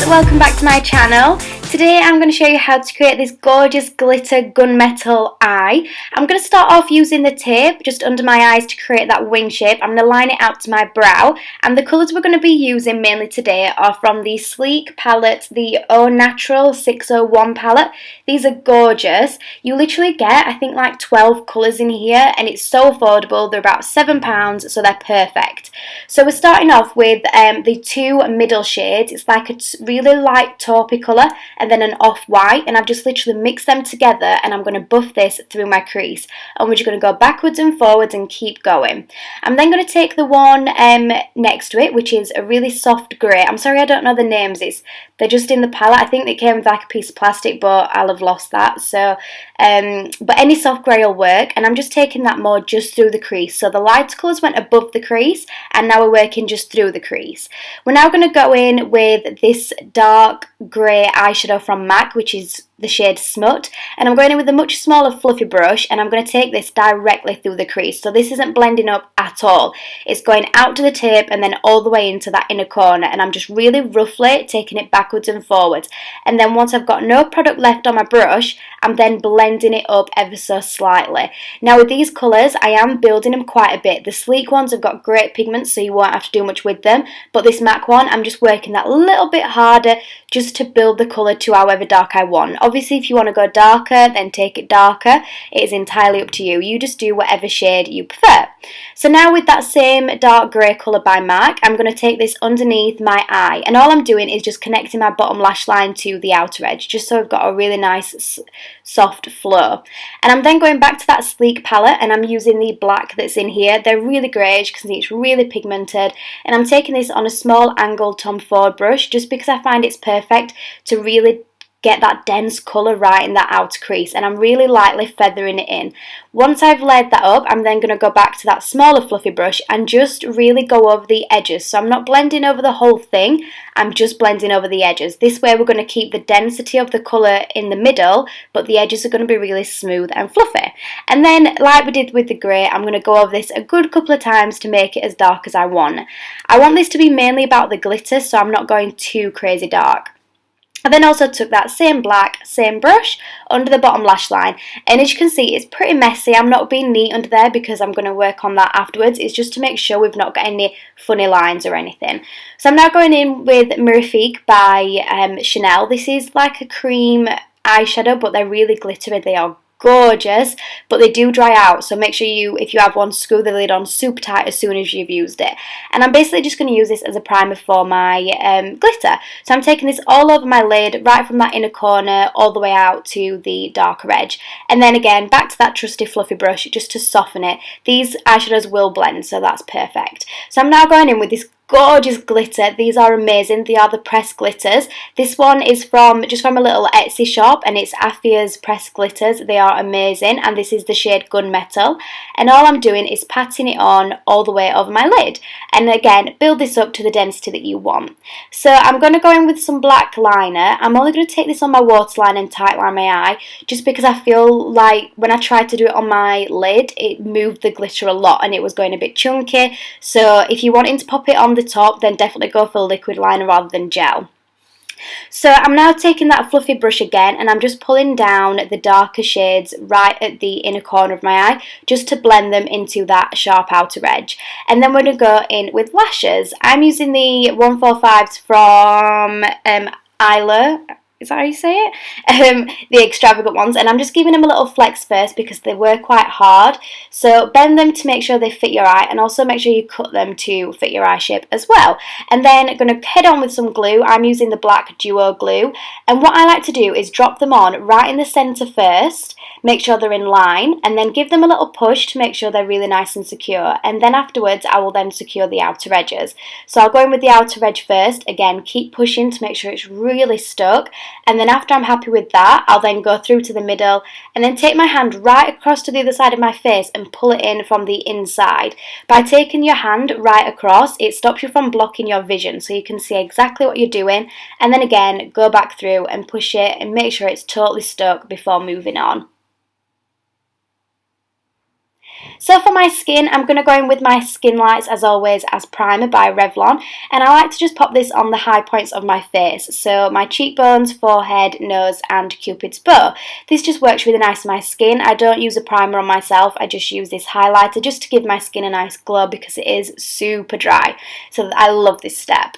guys, welcome back to my channel. Today I'm going to show you how to create this gorgeous glitter gunmetal eye. I'm going to start off using the tape just under my eyes to create that wing shape. I'm going to line it out to my brow, and the colours we're going to be using mainly today are from the Sleek palette, the Au Natural 601 palette. These are gorgeous. You literally get, I think, like 12 colours in here, and it's so affordable. They're about £7, so they're perfect. So we're starting off with the two middle shades. It's like a really light taupey colour and then an off-white, and I've just literally mixed them together, and I'm going to buff this through my crease, and we're just going to go backwards and forwards and keep going. I'm then going to take the one next to it, which is a really soft grey. I'm sorry I don't know the names, they're just in the palette. I think they came with like a piece of plastic, but I'll have lost that, so but any soft grey will work, and I'm just taking that more just through the crease. So the light colours went above the crease, and now we're working just through the crease. We're now going to go in with this dark grey eyeshadow from MAC, which is the shade Smut, and I'm going in with a much smaller fluffy brush, and I'm going to take this directly through the crease. So this isn't blending up at all. It's going out to the tape and then all the way into that inner corner, and I'm just really roughly taking it backwards and forwards. And then once I've got no product left on my brush, I'm then blending it up ever so slightly. Now with these colours, I am building them quite a bit. The Sleek ones have got great pigments, so you won't have to do much with them, but this MAC one, I'm just working that a little bit harder just to build the colour to however dark I want. Obviously, if you want to go darker, then take it darker. It is entirely up to you. You just do whatever shade you prefer. So now with that same dark grey colour by MAC, I'm going to take this underneath my eye, and all I'm doing is just connecting my bottom lash line to the outer edge, just so I've got a really nice soft flow. And I'm then going back to that Sleek palette, and I'm using the black that's in here. They're really great, as you can see it's really pigmented, and I'm taking this on a small angled Tom Ford brush just because I find it's perfect to really get that dense colour right in that outer crease, and I'm really lightly feathering it in. Once I've laid that up, I'm then going to go back to that smaller fluffy brush and just really go over the edges. So I'm not blending over the whole thing, I'm just blending over the edges. This way we're going to keep the density of the colour in the middle, but the edges are going to be really smooth and fluffy. And then, like we did with the grey, I'm going to go over this a good couple of times to make it as dark as I want. I want this to be mainly about the glitter, so I'm not going too crazy dark. I then also took that same black, same brush under the bottom lash line, and as you can see it's pretty messy. I'm not being neat under there because I'm going to work on that afterwards. It's just to make sure we've not got any funny lines or anything. So I'm now going in with Mirifique by Chanel. This is like a cream eyeshadow, but they're really glittery. They are gorgeous, but they do dry out, so make sure you, if you have one, screw the lid on super tight as soon as you've used it. And I'm basically just going to use this as a primer for my glitter. So I'm taking this all over my lid, right from that inner corner all the way out to the darker edge, and then again back to that trusty fluffy brush just to soften it. These eyeshadows will blend, so that's perfect. So I'm now going in with this gorgeous glitter. These are amazing. They are the pressed glitters. This one is just from a little Etsy shop, and it's Affia's pressed glitters. They are amazing, and this is the shade Gunmetal, and all I'm doing is patting it on all the way over my lid, and again build this up to the density that you want. So I'm going to go in with some black liner. I'm only going to take this on my waterline and tightline my eye, just because I feel like when I tried to do it on my lid it moved the glitter a lot and it was going a bit chunky. So if you're wanting to pop it on the top, then definitely go for liquid liner rather than gel. So I'm now taking that fluffy brush again, and I'm just pulling down the darker shades right at the inner corner of my eye just to blend them into that sharp outer edge. And then we're going to go in with lashes. I'm using the 145s from Isla. Is that how you say it? The extravagant ones, and I'm just giving them a little flex first because they were quite hard. So bend them to make sure they fit your eye, and also make sure you cut them to fit your eye shape as well. And then going to head on with some glue. I'm using the black duo glue, and what I like to do is drop them on right in the centre first, make sure they're in line, and then give them a little push to make sure they're really nice and secure, and then afterwards I will then secure the outer edges. So I'll go in with the outer edge first. Again, keep pushing to make sure it's really stuck, and then after I'm happy with that, I'll then go through to the middle and then take my hand right across to the other side of my face and pull it in from the inside. By taking your hand right across, it stops you from blocking your vision, so you can see exactly what you're doing, and then again go back through and push it and make sure it's totally stuck before moving on. So for my skin, I'm going to go in with my Skin Lights, as always, as primer by Revlon, and I like to just pop this on the high points of my face, so my cheekbones, forehead, nose and Cupid's bow. This just works really nice on my skin. I don't use a primer on myself, I just use this highlighter just to give my skin a nice glow because it is super dry, so I love this step.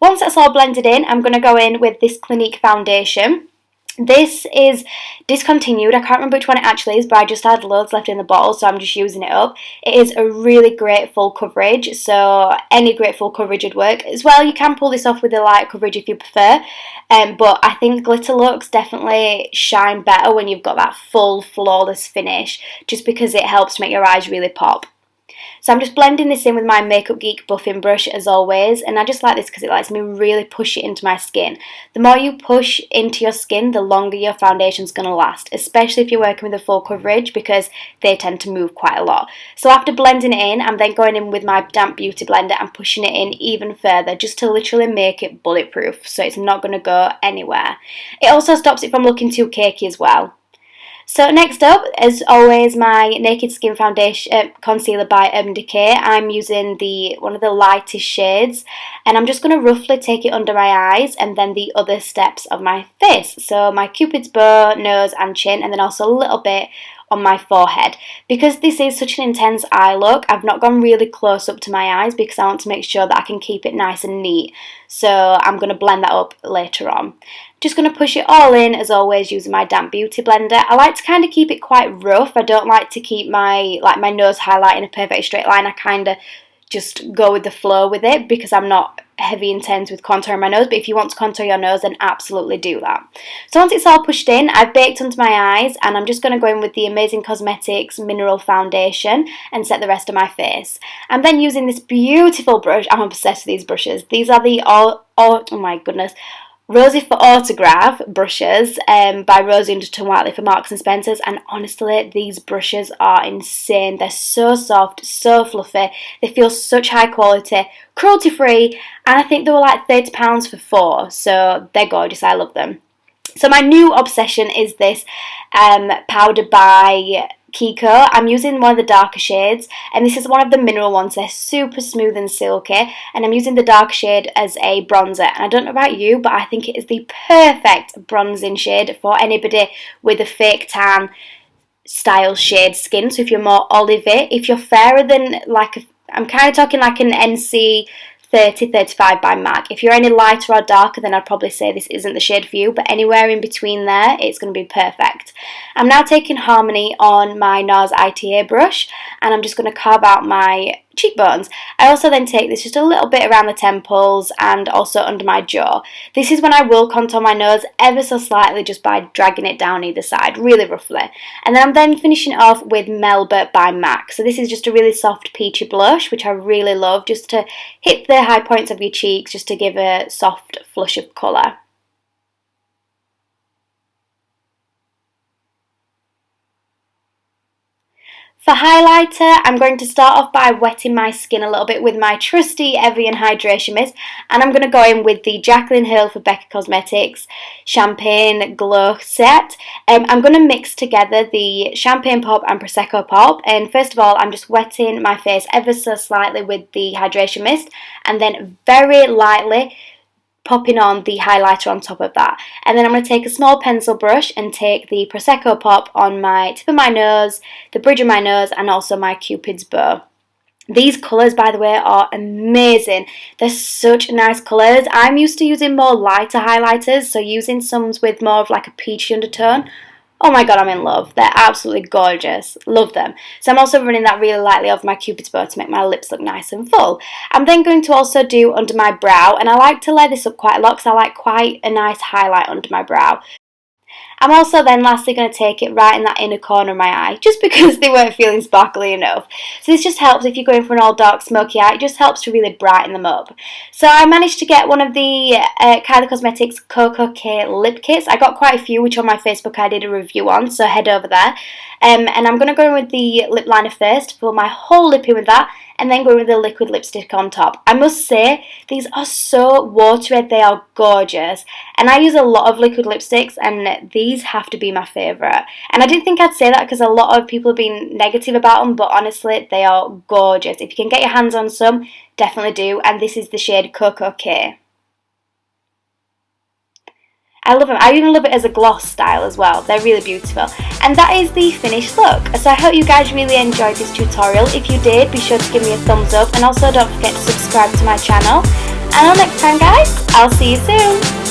Once that's all blended in, I'm going to go in with this Clinique foundation. This is discontinued, I can't remember which one it actually is, but I just had loads left in the bottle, so I'm just using it up. It is a really great full coverage, so any great full coverage would work. As well, you can pull this off with a light coverage if you prefer, but I think glitter looks definitely shine better when you've got that full flawless finish, just because it helps to make your eyes really pop. So I'm just blending this in with my Makeup Geek buffing brush as always, and I just like this because it lets me really push it into my skin. The more you push into your skin, the longer your foundation's going to last, especially if you're working with a full coverage because they tend to move quite a lot. So after blending it in, I'm then going in with my damp beauty blender and pushing it in even further just to literally make it bulletproof so it's not going to go anywhere. It also stops it from looking too cakey as well. So next up, as always, my Naked Skin Foundation Concealer by Urban Decay. I'm using one of the lightest shades, and I'm just going to roughly take it under my eyes and then the other steps of my face. So my Cupid's bow, nose and chin, and then also a little bit on my forehead. Because this is such an intense eye look, I've not gone really close up to my eyes because I want to make sure that I can keep it nice and neat. So I'm going to blend that up later on. Just going to push it all in, as always, using my damp beauty blender. I like to kind of keep it quite rough. I don't like to keep my nose highlight in a perfect straight line. I kind of just go with the flow with it because I'm not heavy intense with contouring my nose, but if you want to contour your nose, then absolutely do that. So once it's all pushed in, I've baked under my eyes, and I'm just going to go in with the Amazing Cosmetics Mineral Foundation and set the rest of my face. I'm then using this beautiful brush. I'm obsessed with these brushes. These are the oh my goodness, Rosie for Autograph brushes by Rosie Underton Whiteley for Marks and Spencer's, and honestly these brushes are insane. They're so soft, so fluffy, they feel such high quality, cruelty free, and I think they were like £30 for 4, so they're gorgeous, I love them. So my new obsession is this powder by KOKO. I'm using one of the darker shades, and this is one of the mineral ones. They're super smooth and silky, and I'm using the dark shade as a bronzer. And I don't know about you, but I think it is the perfect bronzing shade for anybody with a fake tan style shade skin. So if you're more olivey, if you're fairer than I'm kind of talking like an NC 30-35 by MAC. If you're any lighter or darker, then I'd probably say this isn't the shade for you, but anywhere in between there, it's going to be perfect. I'm now taking Harmony on my NARS ITA brush, and I'm just going to carve out my cheekbones. I also then take this just a little bit around the temples and also under my jaw. This is when I will contour my nose ever so slightly just by dragging it down either side, really roughly. And then I'm then finishing it off with Melba by MAC. So this is just a really soft peachy blush, which I really love, just to hit the high points of your cheeks, just to give a soft flush of colour. For highlighter, I'm going to start off by wetting my skin a little bit with my trusty Evian Hydration Mist, and I'm going to go in with the Jaclyn Hill for Becca Cosmetics Champagne Glow Set. I'm going to mix together the Champagne Pop and Prosecco Pop, and first of all I'm just wetting my face ever so slightly with the Hydration Mist, and then very lightly popping on the highlighter on top of that. And then I'm going to take a small pencil brush and take the Prosecco Pop on my tip of my nose, the bridge of my nose, and also my Cupid's bow. These colours, by the way, are amazing. They're such nice colours. I'm used to using more lighter highlighters, so using some with more of like a peachy undertone. Oh my god, I'm in love. They're absolutely gorgeous. Love them. So I'm also running that really lightly over my Cupid's bow to make my lips look nice and full. I'm then going to also do under my brow, and I like to layer this up quite a lot because I like quite a nice highlight under my brow. I'm also then lastly going to take it right in that inner corner of my eye, just because they weren't feeling sparkly enough. So this just helps if you're going for an all dark smoky eye, it just helps to really brighten them up. So I managed to get one of the Kylie Cosmetics KOKO K Lip Kits. I got quite a few, which on my Facebook I did a review on, so head over there. And I'm going to go in with the lip liner first, fill my whole lip in with that, and then go with the liquid lipstick on top. I must say, these are so watery, they are gorgeous, and I use a lot of liquid lipsticks, and these have to be my favourite. And I didn't think I'd say that because a lot of people have been negative about them, but honestly, they are gorgeous. If you can get your hands on some, definitely do, and this is the shade KOKO K. I love them. I even love it as a gloss style as well. They're really beautiful. And that is the finished look. So I hope you guys really enjoyed this tutorial. If you did, be sure to give me a thumbs up. And also don't forget to subscribe to my channel. And until next time guys, I'll see you soon.